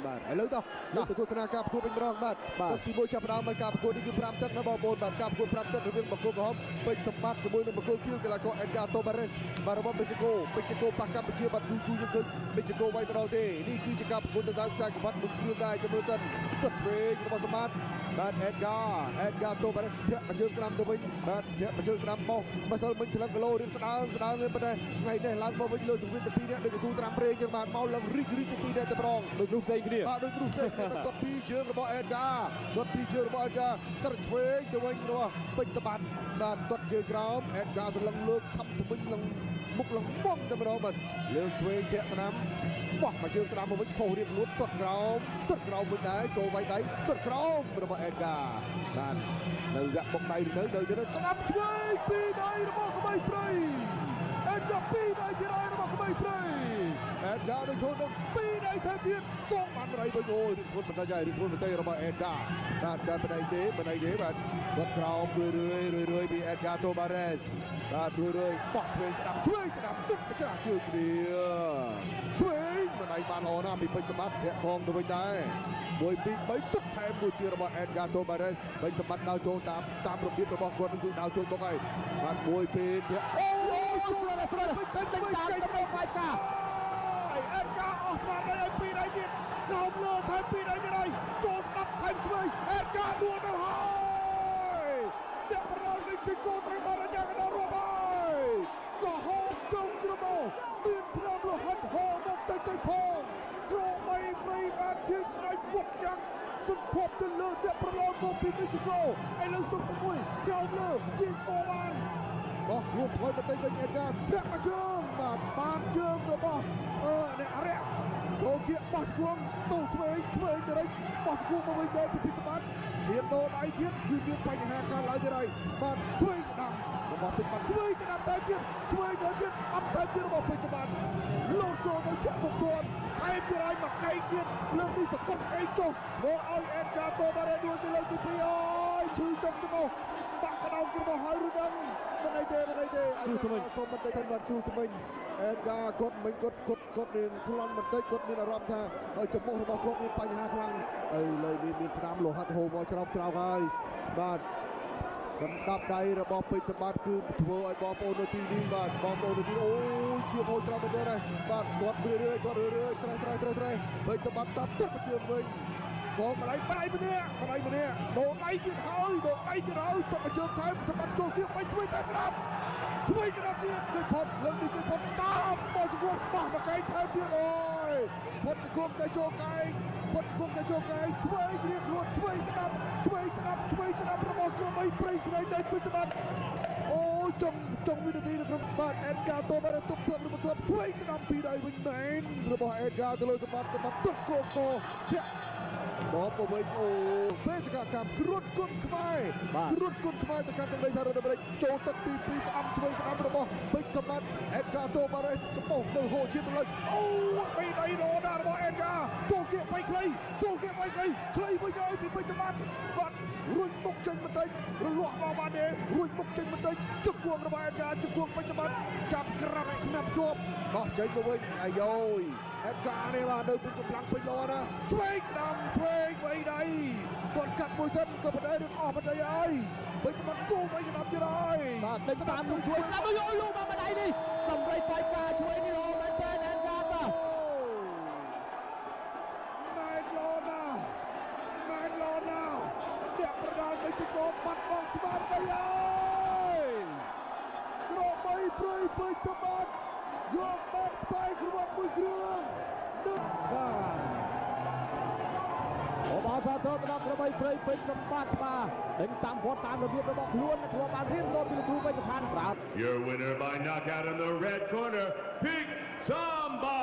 បាទឥឡូវទៅទទួលគណៈការប្រកួតវិញម្ដងបាទទី1ចាប់ផ្ដើមមកការប្រកួតនេះគឺ5ទឹកណាបងប្អូនបាទការប្រកួត5ទឹករវាងបង្គោលក្រហមពេជ្រសម្បត្តិជាមួយនឹងបង្គោលខៀវកីឡាករអេដហ្គាតូបារ៉េសបាទរបស់ពេជ្រគោប៉ះកម្ពុជាបាទយូរយើងឃើញពេជ្រគោវាយម្ដងទេនេះគឺជាការប្រកួតទៅតាមខ្សែក្បាត់មួយគ្រឿងដែរចាំមើលសិនទឹកឆ្វេងរបស់សម្បត្តិបាទអេដហ្គាតូបារ៉េសធាក់មកជើងស្ដាំទៅវិញបាទធាក់មកជើងស្ដាំបោះម្សិលមិញថ្លឹងគីឡូរៀងស្ដើងនេះប៉ុន្តែថ្ងៃនេះឡើងមកវិញលើសង្វៀនទី2នេះដូចកស៊ូត្រាំប្រេងចឹងបាទមកឡើងរីកទី2នេះតែម្ដងដូចនោះផ្សេងគ្នាបាទដូចនោះផ្សេងគាត់ពីជើងរបស់អេដហ្គាទៅឆ្វេងទៅវិញរបស់ពេជ្រសម្បត្តិបាទគាត់ជើងក្រោមអេដហ្គាសន្លឹងលើកខំទៅវិញឡើងមុខឡើងបងតែម្ដងបាទលើកឆ្វេងធាក់ស្ដាំបោះមកជើងស្ដាំមកវិញខុសរៀងលួតគាត់ក្រោមវិញដែរចូលវាយដៃគាត់ក្រោមរបស់អេដហ្គាបាទនៅវគ្គបុកដៃនៅស្ដាំឆ្វេងពីដៃរបស់ក្មេងព្រៃអេដហ្គាពីដៃជាដៃរបស់ក្មេងព្រៃអេដហ្គានឹងឈរនឹងពីដៃថែមទៀតសងបានបដៃវិញអូយរឿងខ្លួនបន្តិចរបស់អេដហ្គាបាទតែបដៃទេបាទគាត់ក្រោមរឿយពីអេដហ្គាតូបារ៉េសបាទរឿយបោះឆ្វេងស្ដាំទឹកម្ចាស់ជើងគ្នាឆ្វេងបដៃបានល្អណាស់ពីពេជ្រសម្បត្តិធាក់ផងទៅវិញដែរ1 2 3ទឹកថែមមួយទៀតរបស់អេដហ្គាតូបារ៉េសពេជ្រសម្បត្តិដើរចូលតាមរបៀបរបស់គាត់គឺដើរចូលមកហើយបាទ1 2ធាក់អូស្រែពេជ្រតាមវាយកាអេដហ្គាអស់ស្មារតីឲ្យពីដៃទៀតក្រោមលើថែមពីដៃទៀតហើយចូលស្ដាប់ថែមឆ្វេងអេដហ្គាដួលទៅហើយអ្នកប្រឡងនេះគឺគោត្រូវបានអាញាកណ្ដាលរួមហើយក៏ហូបចុងច្របោមានស្នាមលោហិតហូរមកទៅផងក្របីព្រៃបានជាឆ្នៃវត្តយ៉ាងសុខភពទៅលើអ្នកប្រឡងមកពីមីស៊ីកូឥឡូវជុំទៅមួយក្រោមលើជាគោបានបោះរួមថយបន្តិចវិញអេដហ្គាធាក់មកជើងបាទបានជើងរបស់អ្នកអរិយចូលគៀកបោះឆ្គងទៅឆ្វេងទៅវិញបោះឆ្គងមកវិញទៅពីសម្បត្តិមានដោដៃទៀតគឺមានបញ្ហាកើតឡើងទៀតហើយបាទឆ្វេងស្ដាំរបស់ពេជ្រសម្បត្តិឆ្វេងស្ដាំតែទៀតអត់តែទៀតរបស់ពេជ្រសម្បត្តិលោតចូលទៅជាបុគ្គលឯងទៀតហើយមកកែងទៀតលើកនេះសកត់កែងចុះមកឲ្យអេដហ្គាតូបារ៉េសដួលទៅលើកទី2អើយឈឺចុងច្រមុះបាក់ក្តោបច្រមុះហើយឬដឹងមិនអីទេអញសូមបន្តិចសិនបាទជួថ្មិញអេដហ្គាគាត់រៀងស្លន់បន្តិចគាត់មានអារម្មណ៍ថាច្រមុះរបស់គាត់មានបញ្ហាខ្លាំងហើយលើនេះមានស្នាមលោហិតហូរមកច្រោមហើយបាទកណ្ដាប់ដៃរបស់ពេជ្រសម្បត្តិគឺធ្វើឲ្យបងប្អូននៅទីនេះបាទបងប្អូននៅទីអូយជាហូរច្រោមទៅដែរបាទគាត់រឿយត្រេះពេជ្រសម្បត្តិតាប់ទឹកជើងវិញបងម្ដាយម្នាក់ដោដៃទៀតហើយទឹកជើងថែមសម្បត្តិចូលទៀត3ឆ្វេងតែក្តាប់ជួយក្តាប់ទៀតគឺផុតលើកនេះគឺផុតតាមមកជង្គង់បោះមកកែងថែមទៀតអូយផុតជង្គង់ទៅចូលកែងឆ្វេងរៀងខ្លួនឆ្វេងស្ដាប់របស់ក្របីព្រៃស្រីដៃពេជ្រសម្បត្តិអូយចុងវិនាទីនៅក្នុងបាទអេដហ្គាតូបារ៉េសទប់ជាប់ឆ្វេងស្ដាប់ពីដៃវិញមែនរបស់អេដហ្គាទៅលើសម្បត្តិទប់គោកោធាក់បបវិញអូបេសកកម្មគ្រុតគុណខ្មែរទៅកាន់ទាំងដីសហរដ្ឋអាមេរិកចូលទឹកទី2ស្ដាំឆ្វេងស្ដាំរបស់ពេជ្រសម្បត្តិអេដហ្គាតូបារ៉េសកំពុងនៅហូរឈាមលើអូពីដៃលោណារបស់អេដហ្គាចូលគៀកបីខ្លីវិញហើយពីពេជ្រសម្បត្តិបាទរួចមុខចេញបន្តិចរលាស់មកបានទេរួចមុខចេញបន្តិចជង្គង់របស់អេដហ្គាជង្គង់ពេជ្រសម្បត្តិចាប់ក្រាប់ខ្នាប់ជាប់បោះចេញមកវិញអាយយអេដហ្គានេះបាទនៅទីកម្លាំងពេញលោណាឆ្វេងស្ដាំឆ្វេងបីដៃគាត់កាត់មួយសិនក៏មិនដែររឿងអស់បន្តិចហើយពេជ្រសម្បត្តិចូលបីស្ដាំទៀតហើយបាទដេញតាមនឹងជួយស្ដាំយកលោកមកបន្តិចនេះដើម្បីបាច់ការឆ្វេងនេះល្អមែនតើអេដហ្គាបាទណែឡូណាអ្នកប្រដាល់មេស៊ីកូបាត់បង់ស្មារតីហើយក្របីព្រៃពេជ្រសម្បត្តិយកបាត់ខ្សែក្រវ៉ាត់មួយគ្រឿងទឹកបាទអូបាសាទរទៅដល់ក្របីព្រៃពេជ្រសម្បត្តិបាទដេញតាមវត្តតាមរបៀបរបស់ខ្លួនធ្លាប់បានរៀនសូត្រពីលោកគ្រូពេជ្រសុផានប្រាYour winner by knockout in the red corner Pete Samba